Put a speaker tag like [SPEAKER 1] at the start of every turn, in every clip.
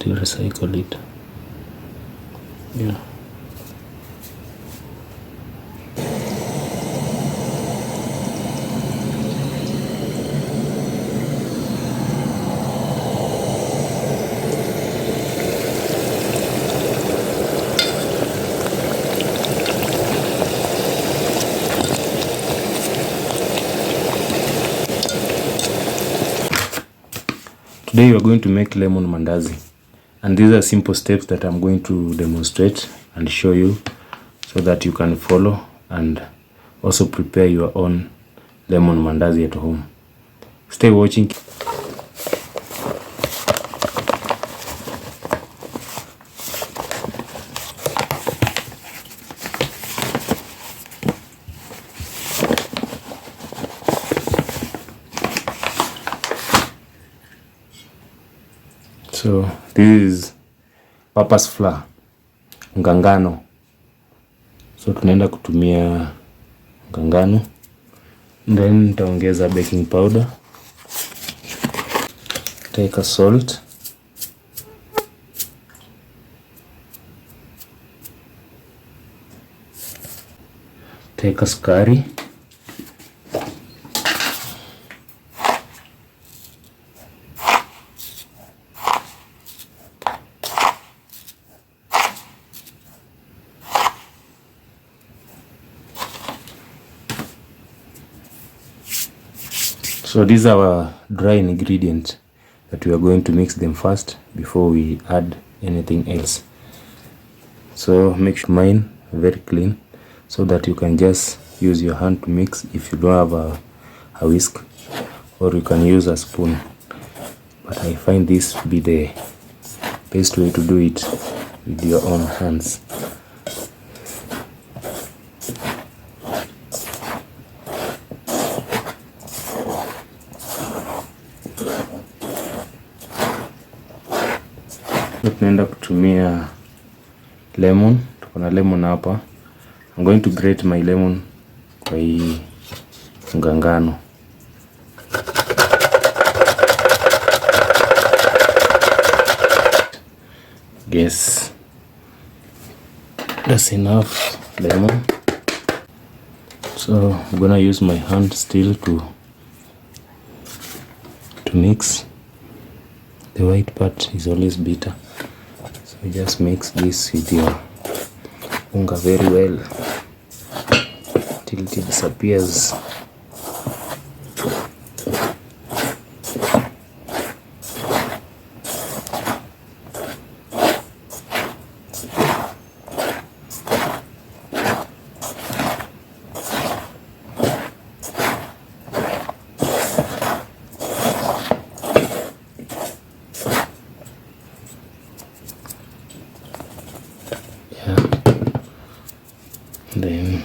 [SPEAKER 1] still recycle it. Yeah. Today we are going to make lemon mandazi, and these are simple steps that I'm going to demonstrate and show you so that you can follow and also prepare your own lemon mandazi at home. Stay watching. So this is purpose flour, ngangano. So tunaenda kutumia ngangano. Then nitaongeza baking powder. Take a salt. Take a sukari. So these are our dry ingredients that we are going to mix them first before we add anything else. So make sure mine very clean so that you can just use your hand to mix if you don't have a whisk, or you can use a spoon. But I find this to be the best way to do it with your own hands. Tunaenda kutumia lemon. Tuko na lemon hapa. I'm going to grate my lemon kwa hii ngangano. Yes, that's enough lemon. So I'm gonna use my hand still to mix. The white part is always bitter, so just mix this with your unga very well till it disappears. Then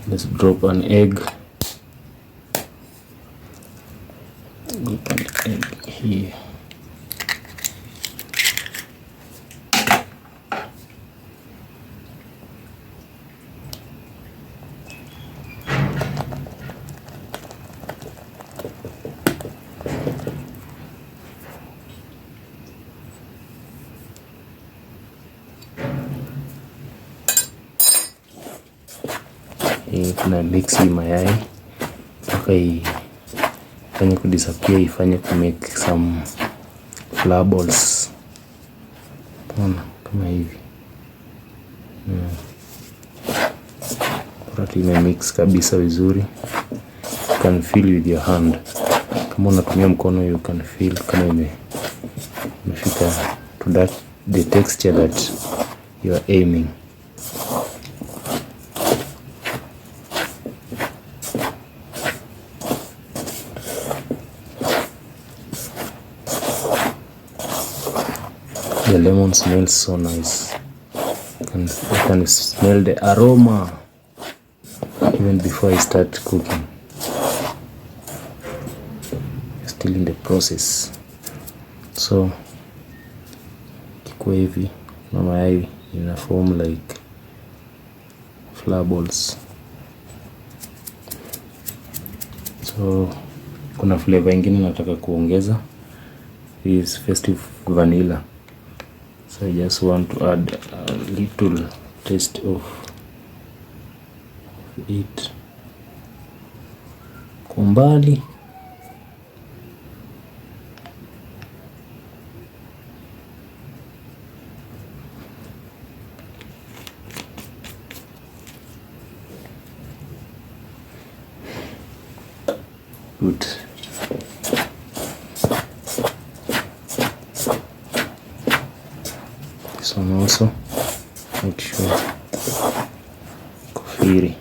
[SPEAKER 1] let's drop an egg. Drop an egg here. Tuna mix hii mayai mpaka ifanye kudisappear, ifanye kumake some flour balls. Kama hivi. Purati mix kabisa vizuri. You can feel with your hand. Kama unatumia mkono, you can feel kama imefika to that the texture that you are aiming. The lemon smells so nice. You can smell the aroma even before I start cooking. Still in the process. So kikuwa hivi na mayai ina form like flour balls. So kuna flavor ingine nataka kuongeza, is festive vanilla. So I just want to add a little taste of it kwa mbali. Good. This one also, make sure kufiri.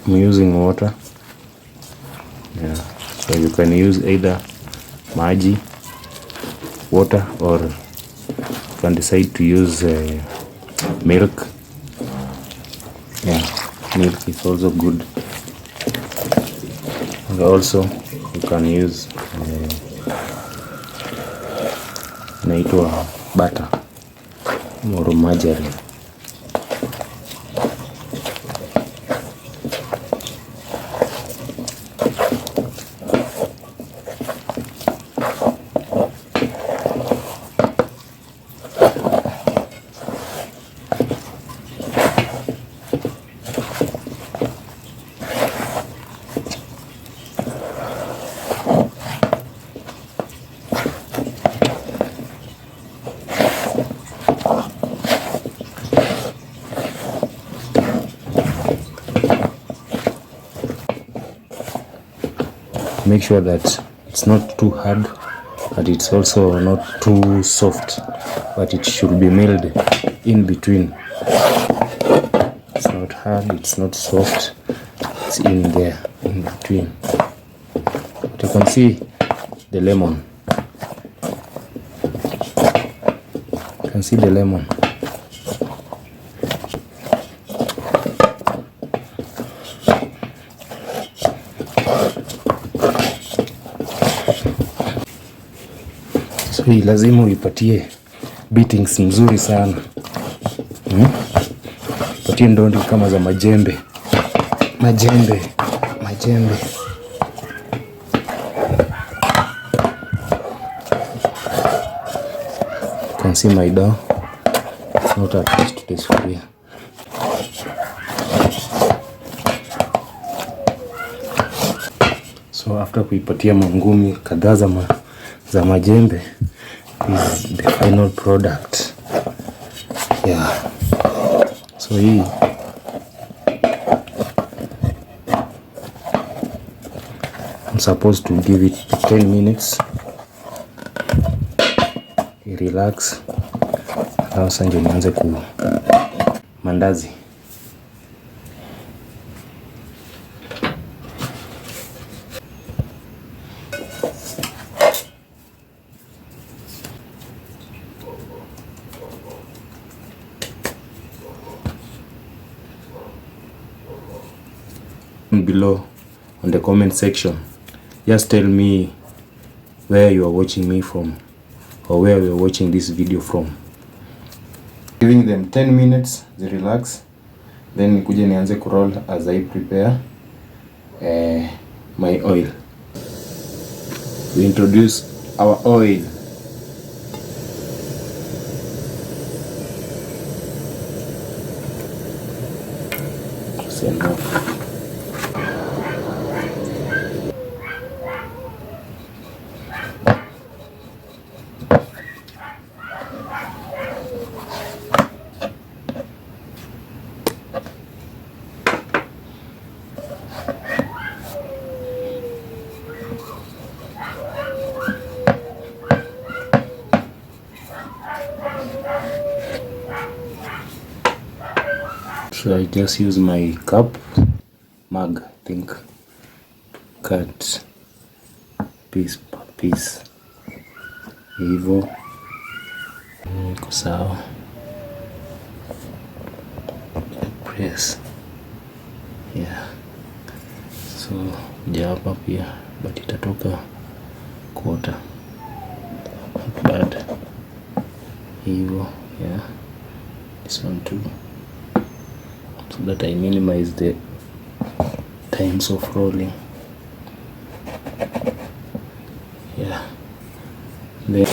[SPEAKER 1] I'm using water. Yeah, so you can use either maji, water, or you can decide to use milk. Yeah, milk is also good. And also you can use naitwa butter or margarine. Make sure that it's not too hard, but it's also not too soft, but it should be milled in between. It's not hard, it's not soft, it's in there, in between. But you can see the lemon. You can see the lemon. So hii lazima uipatie beatings mzuri sana. Patie ndondi kama za majembe. Majembe. You can see my dough. It's not attached to this sufuria. So after kuipatia mangumi kadhaa za majembe, is the final product. Yeah. So hii I'm supposed to give it 10 minutes. Relax. Sasa ndio nianze ku mandazi. Below on the comment section, just tell me where you are watching me from, or where you are watching this video from. Giving them 10 minutes, they relax, then nikuje nianze kuroll as I prepare my oil. We introduce our oil. That's enough. So I just use my mug, I think, cut piece per piece hivyo. Iko sawa. Press. Yeah. So ja hapa pia but itatoka quarter bad hivyo. Yeah, this one too, so that I minimize the times of rolling. Yeah, then